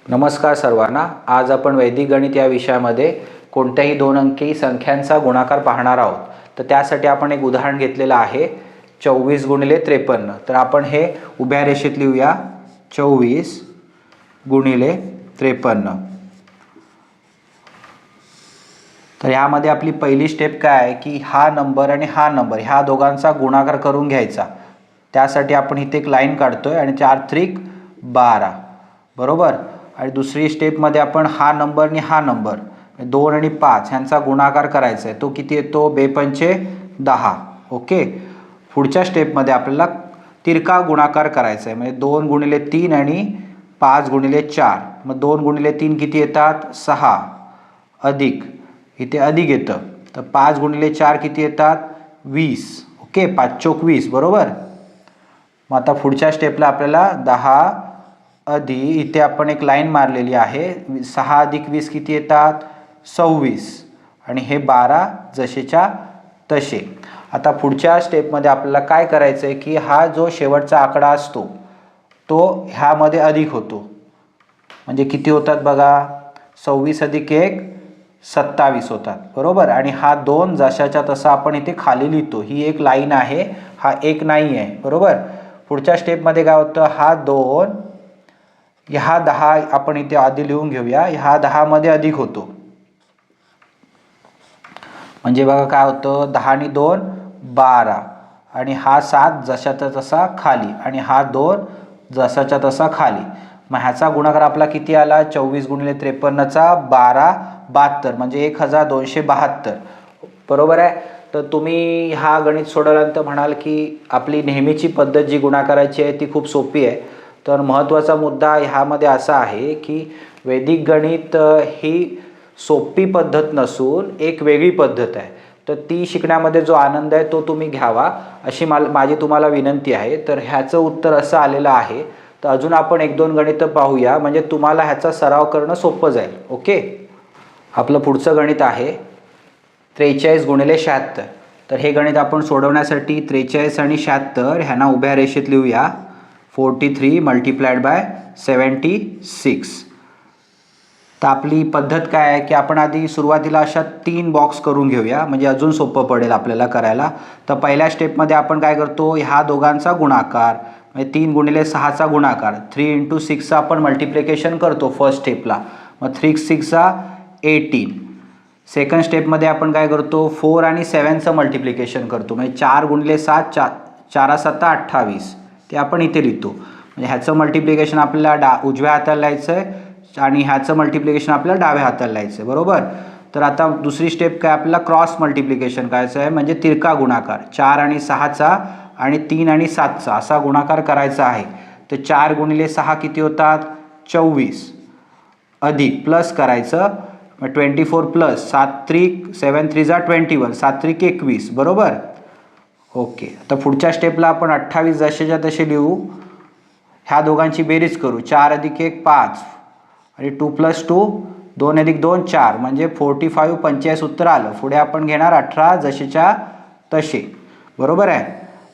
नमस्कार सर्वांना। आज आपण वैदिक गणित या विषयामध्ये कोणत्याही दोन अंकी संख्यांचा गुणाकार पाहणार आहोत। तर त्यासाठी आपण एक उदाहरण घेतलेलं आहे 24 गुणिले 53। तर आपण हे उभ्या रेषेत लिहूया 24 गुणिले 53। तर यामध्ये आपली पहिली स्टेप काय आहे की हा नंबर आणि हा नंबर ह्या दोघांचा गुणाकार करून घ्यायचा। त्यासाठी आपण इथे एक लाईन काढतोय आणि 4 त्रिक 12 बरोबर। आणि दुसरी स्टेपमध्ये आपण हा नंबर आणि हा नंबर 2 आणि 5 ह्यांचा गुणाकार करायचा आहे। तो किती येतो 2 पंचे 10। ओके, पुढच्या स्टेपमध्ये आपल्याला तिरका गुणाकार करायचा आहे, म्हणजे 2 गुणिले 3 आणि 5 गुणिले 4। मग 2 गुणिले 3 किती येतात 6 अधिक इथे अधिक येतं, तर 5 गुणिले 4 किती येतात 20। ओके, 5 चोक 20 बरोबर। मग आता पुढच्या स्टेपला आपल्याला 10 अधिक इथे आपण एक लाईन मारलेली आहे, 6 अधिक 20 किती येतात 26 आणि हे 12 जसेच्या तसे। आता पुढच्या स्टेपमध्ये आपल्याला काय करायचं आहे की हा जो शेवटचा आकडा असतो तो ह्यामध्ये अधिक होतो, म्हणजे किती होतात बघा 26 अधिक 1 27 होतात बरोबर। आणि हा 2 जशाच्या तसा आपण इथे खाली लिहितो, ही एक लाईन आहे, हा एक नाही आहे बरोबर। पुढच्या स्टेपमध्ये काय होतं हा 2 ह्या 10 आपण इथे आधी लिहून घेऊया, ह्या 10 मध्ये अधिक होतो, म्हणजे बघा काय होतं 10 आणि 2 12 आणि हा 7 जशाचा तसा खाली आणि हा 2 जसाच्या तसा खाली। मग ह्याचा गुणाकार आपला किती आला 24 गुणिले 53चा 12 72 म्हणजे 1272 बरोबर आहे। तर तुम्ही हा गणित सोडवल्यानंतर म्हणाल की आपली नेहमीची पद्धत जी गुणाकाराची आहे ती खूप सोपी आहे। तर महत्त्वाचा मुद्दा ह्यामध्ये असा आहे की वैदिक गणित ही सोपी पद्धत नसून एक वेगळी पद्धत आहे। तर ती शिकण्यामध्ये जो आनंद आहे तो तुम्ही घ्यावा अशी माझी तुम्हाला विनंती आहे। तर ह्याचं उत्तर असं आलेलं आहे। तर अजून आपण 1-2 गणितं पाहूया, म्हणजे तुम्हाला ह्याचा सराव करणं सोपं जाईल। ओके, आपलं पुढचं गणित आहे 43 गुणिले 76। तर हे गणित आपण सोडवण्यासाठी 43 आणि 76 ह्यांना उभ्या रेषेत लिहूया 43 मल्टिप्लाइड बाय 76। तर आपली पद्धत काय आहे की आपण आधी सुरुवातीला अशा 3 बॉक्स करून घेऊया, म्हणजे अजून सोपं पडेल आपल्याला करायला। तर पहिल्या स्टेपमध्ये आपण काय करतो ह्या दोघांचा गुणाकार, म्हणजे 3 गुणिले 6चा गुणाकार 3 इंटू 6चा आपण मल्टिप्लिकेशन करतो फर्स्ट स्टेपला, मग 3 6 18। सेकंड स्टेपमध्ये आपण काय करतो 4 आणि 7चं मल्टिप्लिकेशन करतो, म्हणजे 4 गुणिले 7 4 7 28 ते आपण इथे लिहितो, म्हणजे ह्याचं मल्टिप्लिकेशन आपल्याला उजव्या हाताला लिहायचं आहे आणि ह्याचं मल्टिप्लिकेशन आपल्याला डाव्या हाताला लिहायचं आहे बरोबर। तर आता दुसरी स्टेप काय आपल्याला क्रॉस मल्टिप्लिकेशन करायचं आहे, म्हणजे तिरका गुणाकार 4 आणि 6चा आणि 3 आणि 7चा असा गुणाकार करायचा आहे। तर 4 गुणिले 6 किती होतात 24 अधिक प्लस करायचं 24 प्लस 7 त्रिक 7 3 जा 21 7 त्रिक 21 बरोबर। ओके, आता पुढच्या स्टेपला आपण 28 जसेच्या तसे लिहू, ह्या दोघांची बेरीज करू 4 अधिक 1 5 आणि 2 प्लस 2 2 अधिक 2 4 म्हणजे 45 45 उत्तर आलं। पुढे आपण घेणार 18 जसेच्या तसे बरोबर आहे।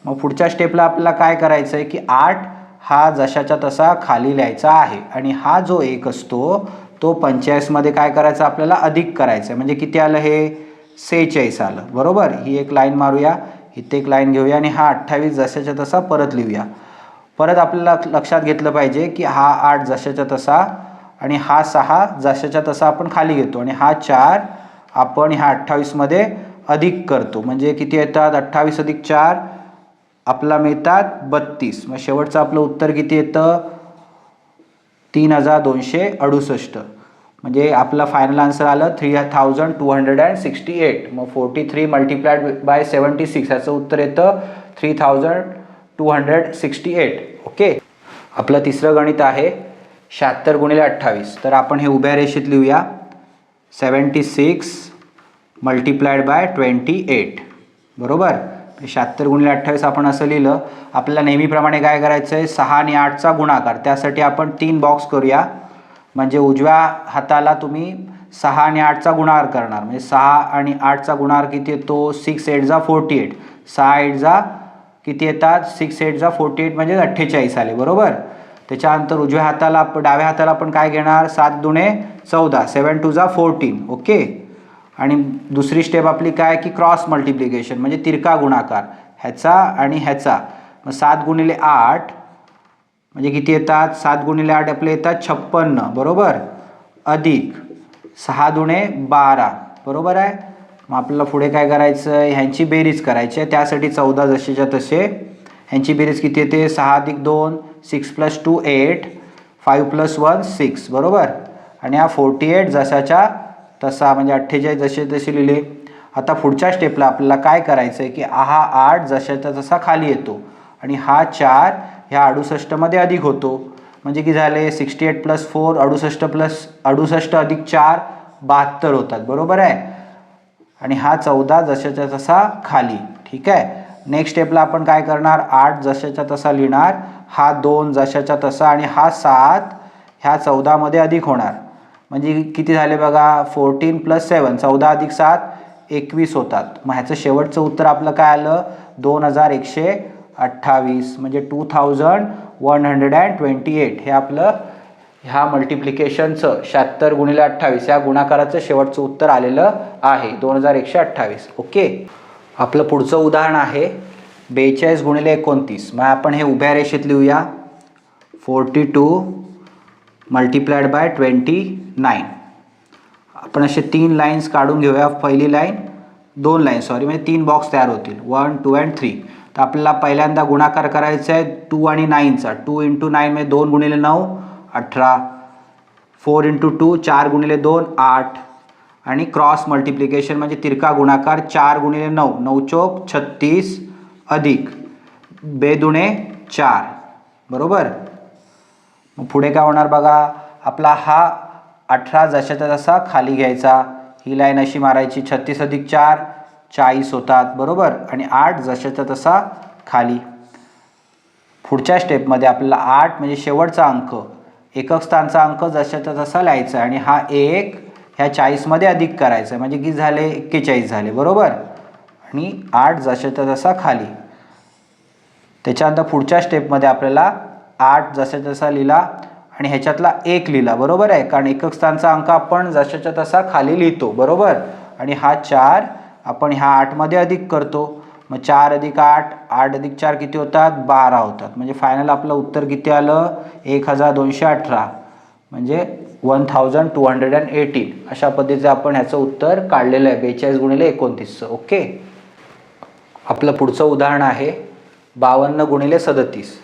मग पुढच्या स्टेपला आपल्याला काय करायचं आहे की 8 हा जशाच्या तसा खाली लिहायचा आहे आणि हा जो 1 असतो तो 45 मध्ये काय करायचं आपल्याला अधिक करायचं आहे, म्हणजे किती आलं हे 46 आलं बरोबर। ही एक लाईन मारूया, इथे एक लाईन घेऊया आणि हा 28 जशाच्या तसा परत लिहूया। परत आपल्याला लक्षात घेतलं पाहिजे की हा 8 जशाच्या तसा आणि हा 6 जशाच्या तसा आपण खाली घेतो आणि हा 4 आपण ह्या 28 मध्ये अधिक करतो, म्हणजे किती येतात 28 अधिक 4 आपला मिळतात 32। मग शेवटचं आपलं उत्तर किती येतं 3268, म्हणजे आपला फायनल आन्सर आलं 3268। मग 43 मल्टिप्लाइड बाय 76 ह्याचं उत्तर येतं 3268। ओके, आपलं तिसरं गणित आहे 76 गुणिले 28। तर आपण हे उभ्या रेषेत लिहूया 76 मल्टिप्लाइड बाय 28 बरोबर। 76 गुणिले 28 आपण असं लिहिलं। आपल्याला नेहमीप्रमाणे काय करायचं आहे 6 आणि 8चा गुणाकार, त्यासाठी आपण 3 बॉक्स करूया, म्हणजे उजव्या हाताला तुम्ही 6 आणि 8चा गुणाकार करणार, म्हणजे 6 आणि 8चा गुणाकार किती येतो 6 8 जा 48 6 8 जा किती येतात 6 8 जा 48 म्हणजे 48 आले बरोबर। त्याच्यानंतर उजव्या हाताला डाव्या हाताला आपण काय घेणार 7 दुणे 14 7 2 जा 14 ओके. आणि दुसरी स्टेप आपली काय की क्रॉस मल्टिप्लिकेशन म्हणजे तिरका गुणाकार ह्याचा आणि ह्याचा. मग 7 गुणिले 8 म्हणजे किती येतात 7 गुणिले 8 आपले येतात 56 बरोबर अधिक 6 दुणे 12 बरोबर आहे. मग आपल्याला पुढे काय करायचं ह्यांची बेरीज करायची आहे त्यासाठी 14 जसेच्या तसे ह्यांची बेरीज किती येते 6 अधिक 2 6 + 2 8 5 + 1 6 बरोबर. आणि हा 48 जसाच्या तसा म्हणजे 48 जसे तसे लिहिले. आता पुढच्या स्टेपला आपल्याला काय करायचं आहे की हा 8 जशाचा तसा खाली येतो आणि हा 4 ह्या 68 मध्ये अधिक होतो म्हणजे की झाले 68 + 4 68 अधिक 4 72 होतात बरोबर आहे. आणि हा 14 जशाच्या तसा खाली ठीक आहे. नेक्स्ट स्टेपला आपण काय करणार 8 जशाच्या तसा लिहिणार हा 2 जशाच्या तसा आणि हा 7 ह्या 14 मध्ये अधिक होणार म्हणजे किती झाले बघा 14 + 7 14 अधिक 7 21 होतात. मग ह्याचं शेवटचं उत्तर आपलं काय आलं 2128 म्हणजे 2128 हे आपलं ह्या मल्टिप्लिकेशनचं 76 गुणिले 28 या गुणाकाराचं शेवटचं उत्तर आलेलं आहे 2128 ओके. आपलं पुढचं उदाहरण आहे 42 गुणिले 29. मग आपण हे उभ्या रेषेत लिहूया 42 × 29. आपण असे 3 लाईन्स काढून घेऊया. पहिली लाईन 2 लाईन म्हणजे 3 बॉक्स तयार होतील 1 2 आणि 3. तर आपल्याला पहिल्यांदा गुणाकार करायचा आहे 2 आणि 9चा 2 × 9 म्हणजे 2 गुणिले 9 18 4 × 2 4 गुणिले 2 8 आणि क्रॉस मल्टिप्लिकेशन म्हणजे तिरका गुणाकार 4 गुणिले 9 9 चौक 36 अधिक 2 दुणे 4 बरोबर. मग पुढे काय होणार बघा आपला हा 18 जशाचा तसा खाली घ्यायचा ही लाईन अशी मारायची 36 अधिक 4 40 होतात बरोबर. आणि 8 जशाचा तसा खाली. पुढच्या स्टेपमध्ये आपल्याला 8 म्हणजे शेवटचा अंक एकक स्थानचा अंक जशाचा तसा लिहायचा आणि हा 1 ह्या 40 मध्ये अधिक करायचा म्हणजे किती झाले 41 झाले बरोबर. आणि 8 जशाचा तसा खाली. त्याच्यानंतर पुढच्या स्टेपमध्ये आपल्याला 8 जशाचा तसा लिहिला आणि ह्याच्यातला 1 लिहिला बरोबर आहे कारण एकक स्थानचा अंक आपण जशाच्या तसा खाली लिहितो बरोबर. आणि हा 4 आपण ह्या 8 मध्ये अधिक करतो मग 4 अधिक 8 8 अधिक 4 किती होतात 12 होतात म्हणजे फायनल आपलं उत्तर किती आलं 1218 म्हणजे 1218. अशा पद्धतीचं आपण ह्याचं उत्तर काढलेलं आहे 42 गुणिले 29 ओके. आपलं पुढचं उदाहरण आहे 52 गुणिले 37.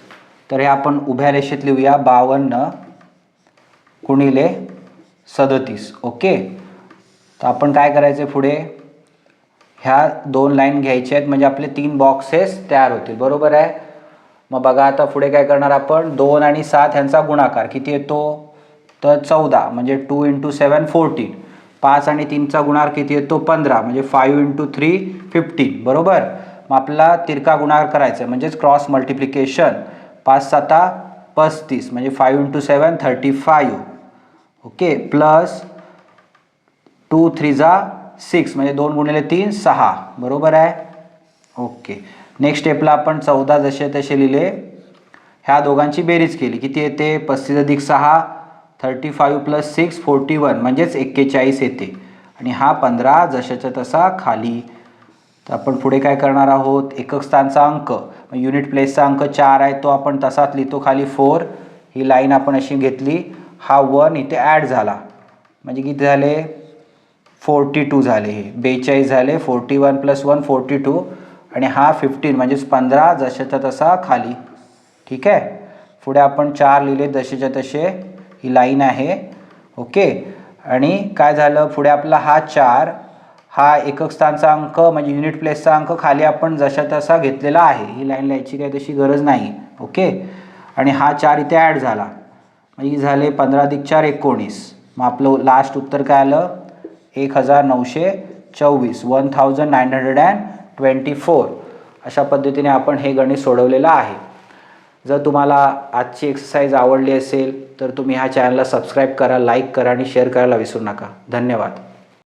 तर हे आपण उभ्या रेषेत लिहूया 52 गुणिले 37 ओके. तर आपण काय करायचं पुढे ह्या 2 लाईन घ्यायच्या आहेत म्हणजे आपले 3 बॉक्सेस तयार होतील बरोबर आहे. मग बघा आता पुढे काय करणार आपण 2 आणि 7 ह्यांचा गुणाकार किती येतो तर 14 म्हणजे 2 × 7 14. 5 आणि 3चा गुणाकार किती येतो 15 म्हणजे 5 × 3 15 बरोबर. मग आपल्याला तिरका गुणाकार करायचा आहे म्हणजेच क्रॉस मल्टिप्लिकेशन 5 7 35 म्हणजे 5 × 7 35 ओके प्लस 2 3 जा 6 म्हणजे 2 गुणिले 3 6 बरोबर आहे ओके. नेक्स्ट स्टेपला आपण 14 जसे तसे लिहिले ह्या दोघांची बेरीज केली किती येते 35 अधिक 6 35 + 6 41 म्हणजेच 41 येते. आणि हा 15 जशाच्या तसा खाली. तर आपण पुढे काय करणार आहोत एकक स्थानचा अंक युनिट प्लेसचा अंक 4 आहे तो आपण तसाच लिहितो खाली 4. ही लाईन आपण अशी घेतली हा 1 इथे ॲड झाला म्हणजे किती झाले 42 झाले हे 42 झाले 41 + 1 42 आणि हा 15 म्हणजेच 15 जशाचा तसा खाली ठीक आहे. पुढे आपण 4 लिहिले जसेच्या तसे ही लाईन आहे ओके. आणि काय झालं पुढे आपला हा 4 हा एकक स्थानचा अंक म्हणजे युनिट प्लेसचा अंक खाली आपण जशा तसा घेतलेला आहे ही लाईन लिहायची काही तशी गरज नाही ओके. आणि हा 4 इथे ॲड झाला म्हणजे झाले 15 अधिक 4 19. मग आपलं लास्ट उत्तर काय आलं 1924 1924. अशा पद्धतीने आपण हे गणित सोडवलेलं आहे. जर तुम्हाला आजची एक्सरसाइज आवडली असेल तर तुम्ही ह्या चॅनलला सबस्क्राईब करा लाईक करा आणि शेअर करायला विसरू नका. धन्यवाद.